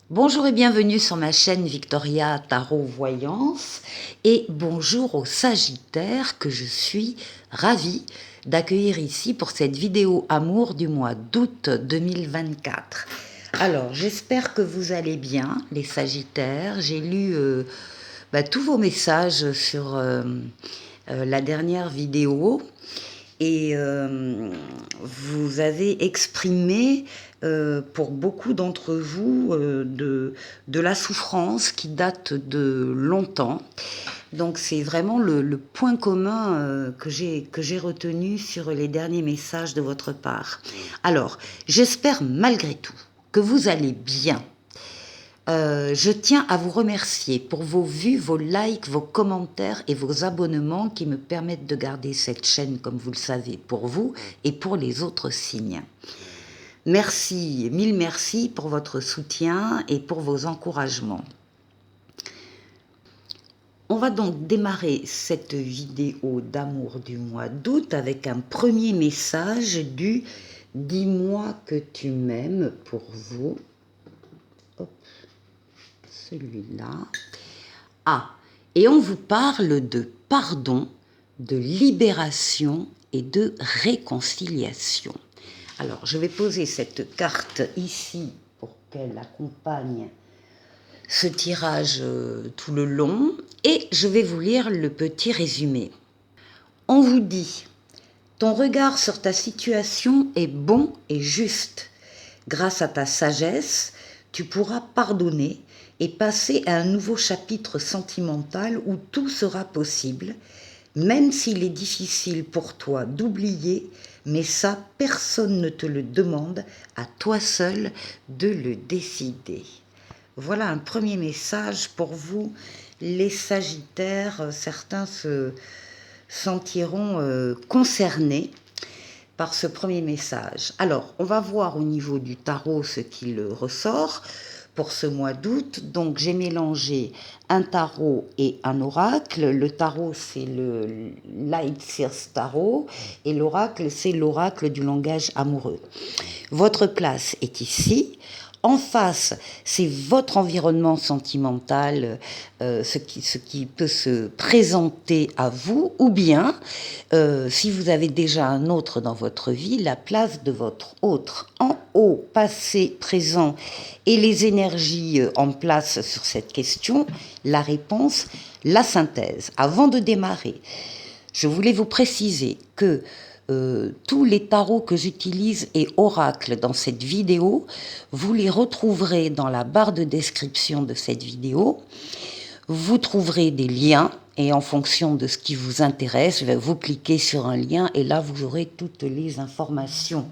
Bonjour et bienvenue sur ma chaîne Victoria Tarot Voyance et bonjour aux Sagittaires que je suis ravie d'accueillir ici pour cette vidéo amour du mois d'août 2024. Alors j'espère que vous allez bien les Sagittaires, j'ai lu tous vos messages sur la dernière vidéo. Et vous avez exprimé pour beaucoup d'entre vous de la souffrance qui date de longtemps. Donc c'est vraiment le point commun que j'ai retenu sur les derniers messages de votre part. Alors, j'espère malgré tout que vous allez bien. Je tiens à vous remercier pour vos vues, vos likes, vos commentaires et vos abonnements qui me permettent de garder cette chaîne, comme vous le savez, pour vous et pour les autres signes. Merci, mille merci pour votre soutien et pour vos encouragements. On va donc démarrer cette vidéo d'amour du mois d'août avec un premier message du « Dis-moi que tu m'aimes » pour vous. Hop, celui-là. Ah, et on vous parle de pardon, de libération et de réconciliation. Alors, je vais poser cette carte ici pour qu'elle accompagne ce tirage tout le long et je vais vous lire le petit résumé. On vous dit, ton regard sur ta situation est bon et juste. Grâce à ta sagesse, tu pourras pardonner et passer à un nouveau chapitre sentimental où tout sera possible, même s'il est difficile pour toi d'oublier, mais ça, personne ne te le demande, à toi seul de le décider. Voilà un premier message pour vous, les Sagittaires. Certains se sentiront concernés par ce premier message. Alors, on va voir au niveau du tarot ce qu'il ressort pour ce mois d'août. Donc, j'ai mélangé un tarot et un oracle. Le tarot, c'est le Light Seers Tarot et l'oracle, c'est l'oracle du langage amoureux. Votre place est ici. En face, c'est votre environnement sentimental, ce qui peut se présenter à vous, ou bien, si vous avez déjà un autre dans votre vie, la place de votre autre. En haut, passé, présent, et les énergies en place sur cette question, la réponse, la synthèse. Avant de démarrer, je voulais vous préciser que tous les tarots que j'utilise et oracles dans cette vidéo, vous les retrouverez dans la barre de description de cette vidéo. Vous trouverez des liens et en fonction de ce qui vous intéresse, vous cliquez sur un lien et là vous aurez toutes les informations.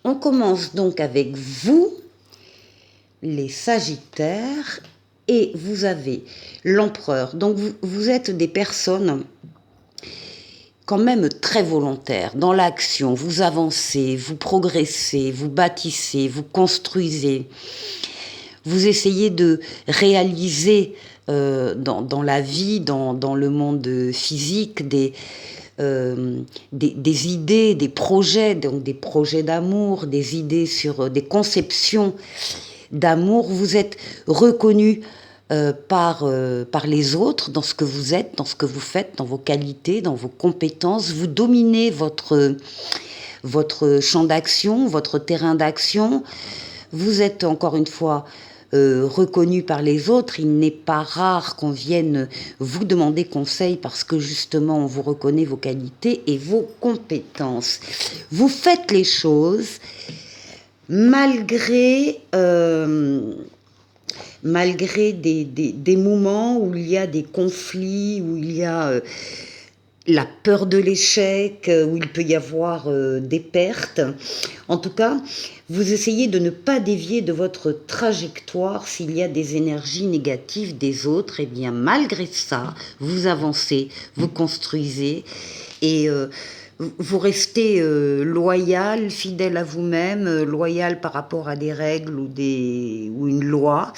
On commence donc avec vous, les Sagittaires, et vous avez l'Empereur. Donc vous êtes des personnes quand même très volontaire dans l'action, vous avancez, vous progressez, vous bâtissez, vous construisez, vous essayez de réaliser dans la vie, dans le monde physique, des idées, des projets, donc des projets d'amour, des idées sur des conceptions d'amour. Vous êtes reconnu par les autres, dans ce que vous êtes, dans ce que vous faites, dans vos qualités, dans vos compétences. Vous dominez votre champ d'action, votre terrain d'action. Vous êtes encore une fois reconnu par les autres. Il n'est pas rare qu'on vienne vous demander conseil parce que justement on vous reconnaît vos qualités et vos compétences. Vous faites les choses malgré des moments où il y a des conflits, où il y a la peur de l'échec, où il peut y avoir des pertes. En tout cas, vous essayez de ne pas dévier de votre trajectoire s'il y a des énergies négatives des autres. Et bien, malgré ça, vous avancez, vous construisez et vous restez loyal, fidèle à vous-même, loyal par rapport à des règles ou une loi.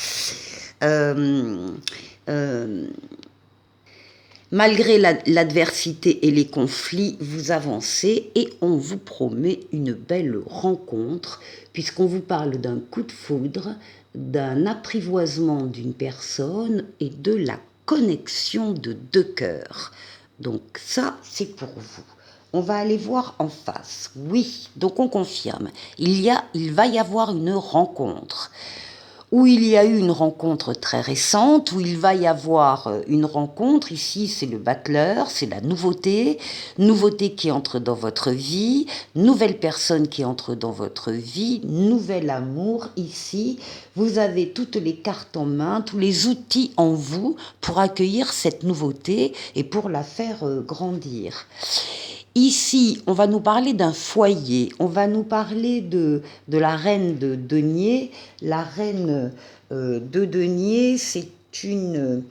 Malgré l'adversité et les conflits, vous avancez et on vous promet une belle rencontre, puisqu'on vous parle d'un coup de foudre, d'un apprivoisement d'une personne et de la connexion de deux cœurs. Donc ça, c'est pour vous. On va aller voir en face. Oui, donc on confirme. Il va y avoir une rencontre. Où il y a eu une rencontre très récente, où il va y avoir une rencontre, ici c'est le battleur, c'est la nouveauté, nouveauté qui entre dans votre vie, nouvelle personne qui entre dans votre vie, nouvel amour, ici vous avez toutes les cartes en main, tous les outils en vous pour accueillir cette nouveauté et pour la faire grandir. Ici, on va nous parler d'un foyer, on va nous parler de la reine de denier. La reine de denier, c'est une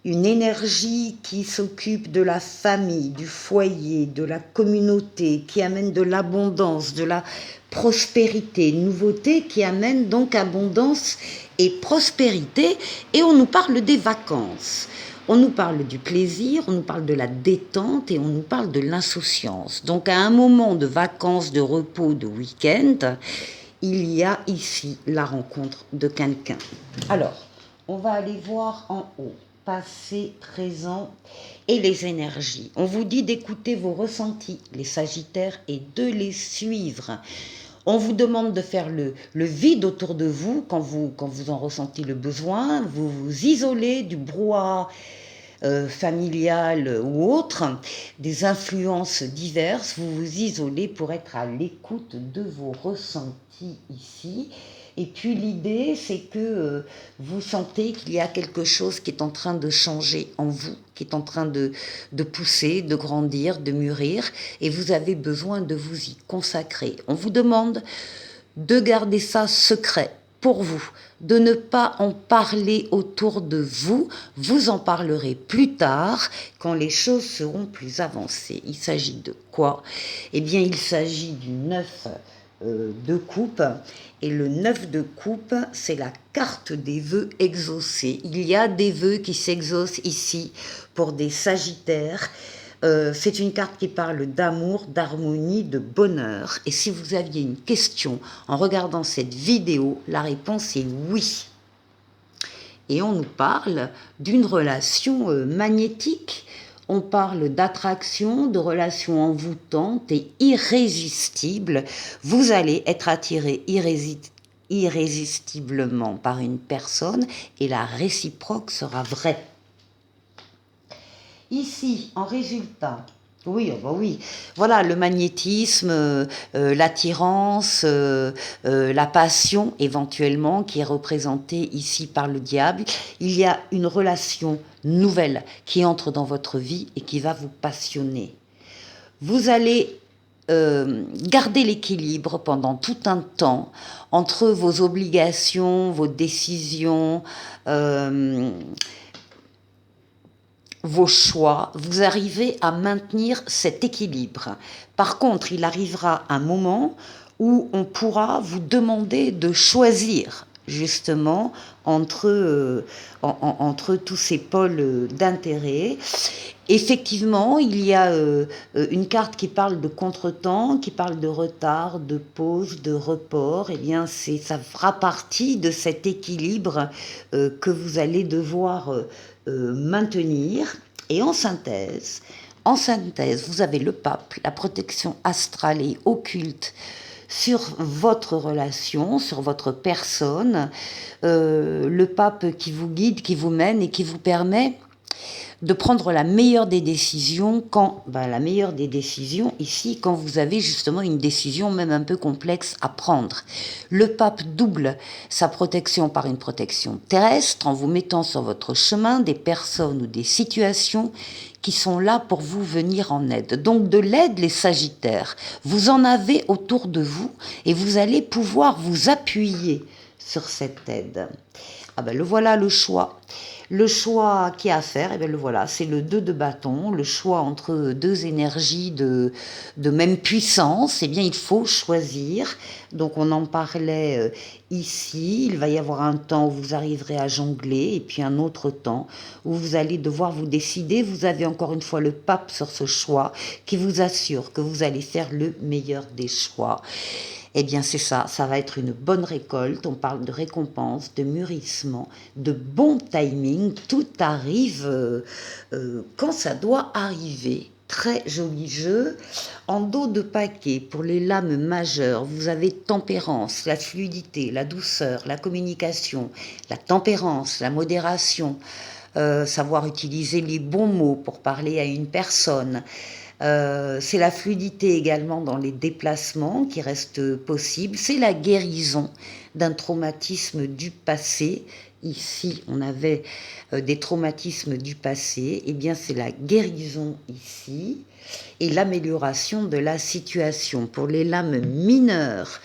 énergie qui s'occupe de la famille, du foyer, de la communauté, qui amène de l'abondance, de la prospérité, nouveauté qui amène donc abondance et prospérité. Et on nous parle des vacances. On nous parle du plaisir, on nous parle de la détente et on nous parle de l'insouciance. Donc à un moment de vacances, de repos, de week-end, il y a ici la rencontre de quelqu'un. Alors, on va aller voir en haut, passé, présent et les énergies. On vous dit d'écouter vos ressentis, les Sagittaires, et de les suivre. On vous demande de faire le vide autour de vous quand vous en ressentez le besoin. Vous vous isolez du brouhaha familial ou autre, des influences diverses. Vous vous isolez pour être à l'écoute de vos ressentis ici. Et puis l'idée, c'est que vous sentez qu'il y a quelque chose qui est en train de changer en vous, qui est en train de pousser, de grandir, de mûrir, et vous avez besoin de vous y consacrer. On vous demande de garder ça secret pour vous, de ne pas en parler autour de vous. Vous en parlerez plus tard, quand les choses seront plus avancées. Il s'agit de quoi? Eh bien, il s'agit du 9 de coupe. Et le 9 de coupe, c'est la carte des vœux exaucés. Il y a des vœux qui s'exaucent ici pour des Sagittaires. C'est une carte qui parle d'amour, d'harmonie, de bonheur. Et si vous aviez une question en regardant cette vidéo, la réponse est oui. Et on nous parle d'une relation magnétique. On parle d'attraction, de relations envoûtantes et irrésistibles. Vous allez être attiré irrésistiblement par une personne et la réciproque sera vraie. Ici, en résultat, oui, oh bah oui, voilà le magnétisme, l'attirance, la passion éventuellement qui est représentée ici par le diable. Il y a une relation nouvelle qui entre dans votre vie et qui va vous passionner. Vous allez garder l'équilibre pendant tout un temps entre vos obligations, vos décisions, vos choix, vous arrivez à maintenir cet équilibre. Par contre, il arrivera un moment où on pourra vous demander de choisir justement entre tous ces pôles d'intérêt. Effectivement, il y a une carte qui parle de contretemps, qui parle de retard, de pause, de report. Eh bien, ça fera partie de cet équilibre que vous allez devoir maintenir. Et en synthèse, vous avez le pape, la protection astrale et occulte sur votre relation, sur votre personne, le pape qui vous guide, qui vous mène et qui vous permet de prendre la meilleure des décisions la meilleure des décisions ici, quand vous avez justement une décision même un peu complexe à prendre. Le pape double sa protection par une protection terrestre en vous mettant sur votre chemin des personnes ou des situations qui sont là pour vous venir en aide. Donc de l'aide, les Sagittaires, vous en avez autour de vous et vous allez pouvoir vous appuyer sur cette aide. Ah ben le voilà le choix. Le choix qu'il y a à faire, et bien le voilà, c'est le 2 de bâton, le choix entre deux énergies de même puissance. Eh bien, il faut choisir. Donc, on en parlait ici. Il va y avoir un temps où vous arriverez à jongler, et puis un autre temps où vous allez devoir vous décider. Vous avez encore une fois le pape sur ce choix qui vous assure que vous allez faire le meilleur des choix. Eh bien, c'est ça, ça va être une bonne récolte. On parle de récompense, de mûrissement, de bon timing. Tout arrive quand ça doit arriver. Très joli jeu. En dos de paquet, pour les lames majeures, vous avez tempérance, la fluidité, la douceur, la communication, la tempérance, la modération, savoir utiliser les bons mots pour parler à une personne. C'est la fluidité également dans les déplacements qui reste possible. C'est la guérison d'un traumatisme du passé. Ici, on avait des traumatismes du passé. Eh bien, c'est la guérison ici et l'amélioration de la situation. Pour les lames mineures,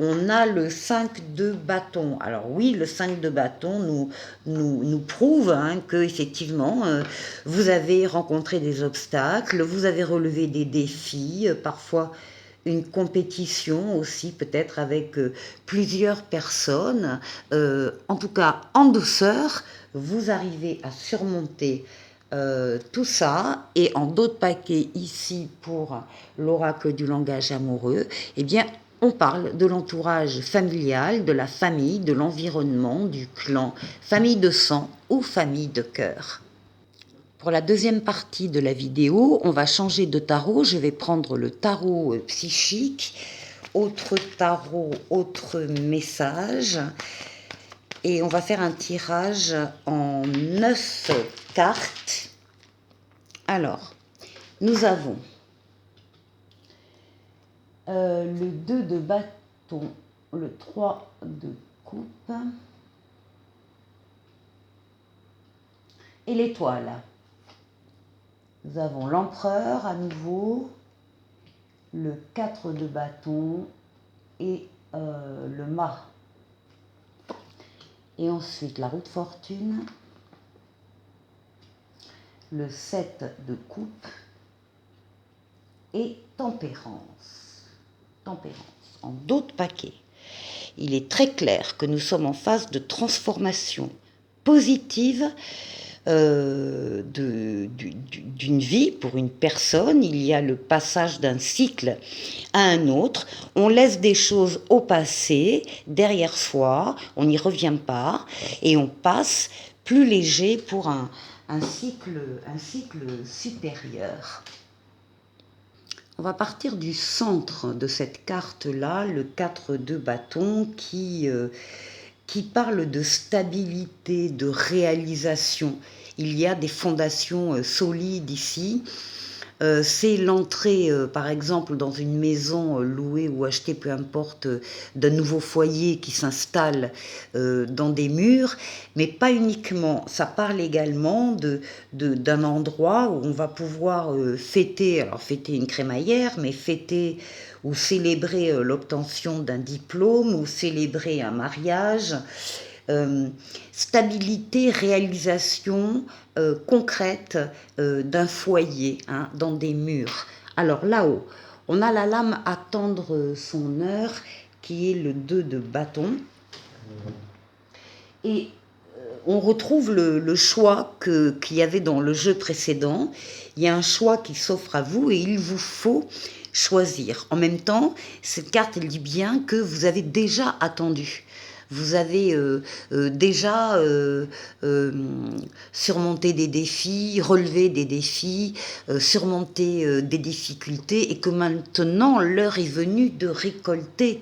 on a le 5 de bâton. Alors oui, le 5 de bâton nous prouve que effectivement, vous avez rencontré des obstacles, vous avez relevé des défis, parfois une compétition aussi peut-être avec plusieurs personnes. En tout cas, en douceur, vous arrivez à surmonter tout ça. Et en d'autres paquets ici pour l'oracle du langage amoureux, eh bien, on parle de l'entourage familial, de la famille, de l'environnement, du clan, famille de sang ou famille de cœur. Pour la deuxième partie de la vidéo, on va changer de tarot. Je vais prendre le tarot psychique, autre tarot, autre message. Et on va faire un tirage en 9 cartes. Alors, nous avons le 2 de bâton, le 3 de coupe et l'étoile. Nous avons l'empereur à nouveau, le 4 de bâton et le mât. Et ensuite la roue de fortune, le 7 de coupe et tempérance. En d'autres paquets. Il est très clair que nous sommes en phase de transformation positive d'une vie pour une personne. Il y a le passage d'un cycle à un autre. On laisse des choses au passé, derrière soi, on n'y revient pas et on passe plus léger pour un cycle supérieur. On va partir du centre de cette carte-là, le 4 de bâton, qui parle de stabilité, de réalisation. Il y a des fondations solides ici. C'est l'entrée, par exemple, dans une maison louée ou achetée, peu importe, d'un nouveau foyer qui s'installe dans des murs, mais pas uniquement. Ça parle également d'un endroit où on va pouvoir fêter, alors fêter une crémaillère, mais fêter ou célébrer l'obtention d'un diplôme ou célébrer un mariage. Stabilité, réalisation concrète d'un foyer, dans des murs. Alors là-haut, on a la lame à tendre son heure qui est le 2 de bâton. Et on retrouve le choix qu'il y avait dans le jeu précédent. Il y a un choix qui s'offre à vous et il vous faut choisir. En même temps, cette carte, elle dit bien que vous avez déjà attendu. Vous avez déjà surmonté des défis, relevé des défis, surmonté des difficultés et que maintenant l'heure est venue de récolter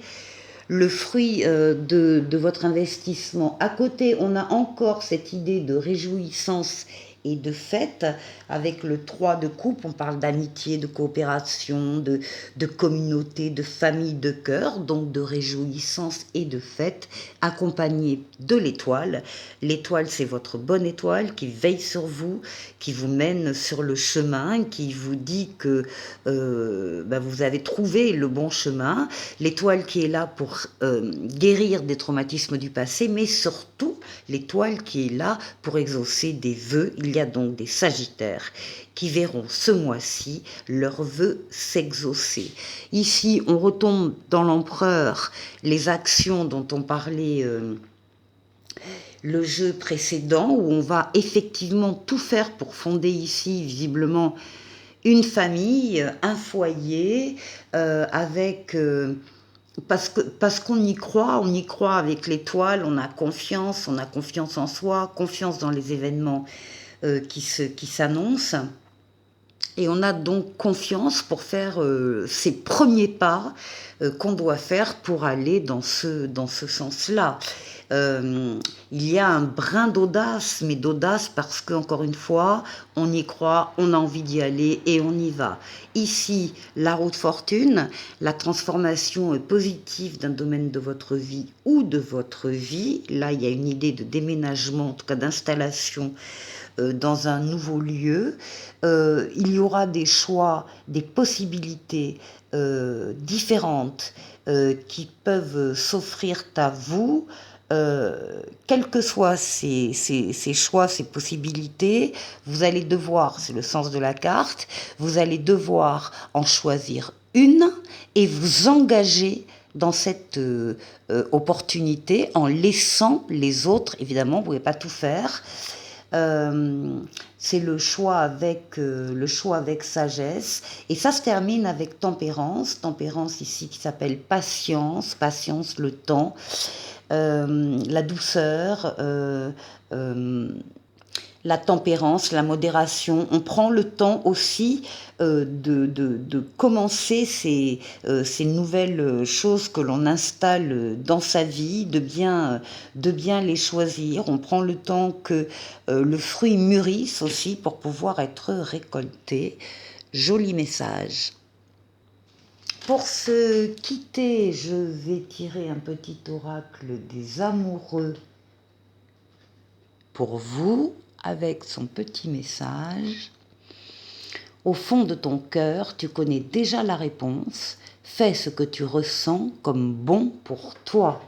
le fruit de votre investissement. À côté, on a encore cette idée de réjouissance et de fête. Avec le 3 de coupe, on parle d'amitié, de coopération, de communauté, de famille, de cœur, donc de réjouissance et de fête, accompagné de l'étoile. L'étoile, c'est votre bonne étoile qui veille sur vous, qui vous mène sur le chemin, qui vous dit que vous avez trouvé le bon chemin. L'étoile qui est là pour guérir des traumatismes du passé, mais surtout l'étoile qui est là pour exaucer des vœux. Il y a donc des Sagittaires qui verront ce mois-ci leurs vœux s'exaucer. Ici, on retombe dans l'empereur, les actions dont on parlait le jeu précédent, où on va effectivement tout faire pour fonder ici, visiblement, une famille, un foyer, avec... parce qu'on y croit, avec l'étoile, on a confiance en soi, confiance dans les événements qui s'annoncent. Et on a donc confiance pour faire ces premiers pas qu'on doit faire pour aller dans ce sens-là. Il y a un brin d'audace, mais d'audace parce qu'encore une fois, on y croit, on a envie d'y aller et on y va. Ici, la roue de fortune, la transformation positive d'un domaine de votre vie ou de votre vie. Là, il y a une idée de déménagement, en tout cas d'installation dans un nouveau lieu. Il y aura des choix, des possibilités différentes qui peuvent s'offrir à vous. Quels que soient ces choix, ces possibilités, vous allez devoir, c'est le sens de la carte, vous allez devoir en choisir une et vous engager dans cette opportunité en laissant les autres. Évidemment, vous ne pouvez pas tout faire. C'est le choix avec sagesse, et ça se termine avec tempérance ici qui s'appelle patience, le temps, la douceur, la tempérance, la modération. On prend le temps aussi de commencer ces nouvelles choses que l'on installe dans sa vie, de bien les choisir. On prend le temps que le fruit mûrisse aussi pour pouvoir être récolté. Joli message. Pour se quitter, je vais tirer un petit oracle des amoureux pour vous, avec son petit message. Au fond de ton cœur, tu connais déjà la réponse. Fais ce que tu ressens comme bon pour toi.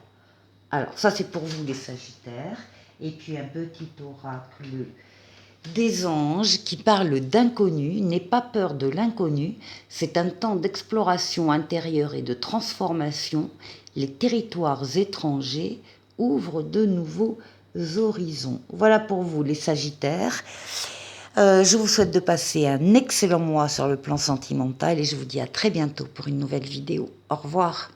Alors, ça c'est pour vous les Sagittaires. Et puis un petit oracle des anges qui parle d'inconnu. N'aie pas peur de l'inconnu. C'est un temps d'exploration intérieure et de transformation. Les territoires étrangers ouvrent de nouveaux horizons. Voilà pour vous les Sagittaires. Je vous souhaite de passer un excellent mois sur le plan sentimental et je vous dis à très bientôt pour une nouvelle vidéo. Au revoir.